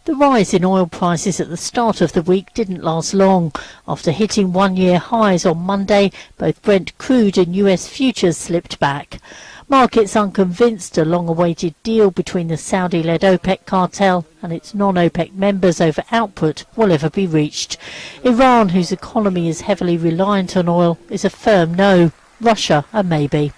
The rise in oil prices at the start of the week didn't last long. After hitting one-year highs on Monday, both Brent crude and US futures slipped back. Markets unconvinced a long-awaited deal between the Saudi-led OPEC cartel and its non-OPEC members over output will ever be reached. Iran, whose economy is heavily reliant on oil, is a firm no. Russia, a maybe.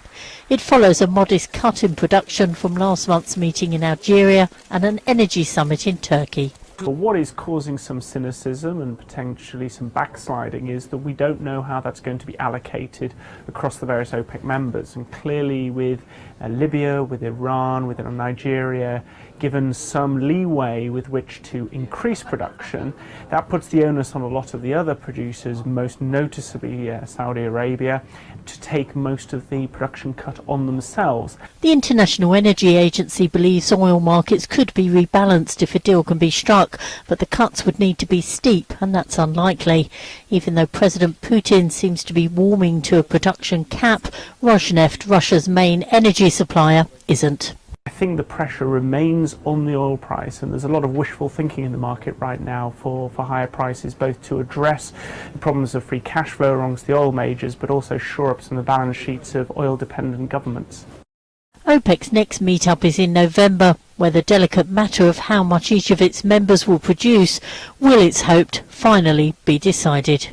It follows a modest cut in production from last month's meeting in Algeria and an energy summit in Turkey. But what is causing some cynicism and potentially some backsliding is that we don't know how that's going to be allocated across the various OPEC members. And clearly with Libya, with Iran, with Nigeria, given some leeway with which to increase production, that puts the onus on a lot of the other producers, most noticeably Saudi Arabia, to take most of the production cut on themselves. The International Energy Agency believes oil markets could be rebalanced if a deal can be struck, but the cuts would need to be steep, and that's unlikely. Even though President Putin seems to be warming to a production cap, Rosneft, Russia's main energy supplier, isn't. I think the pressure remains on the oil price, and there's a lot of wishful thinking in the market right now for higher prices, both to address the problems of free cash flow amongst the oil majors, but also shore up some of the balance sheets of oil-dependent governments. OPEC's next meet-up is in November, where the delicate matter of how much each of its members will produce will, it's hoped, finally be decided.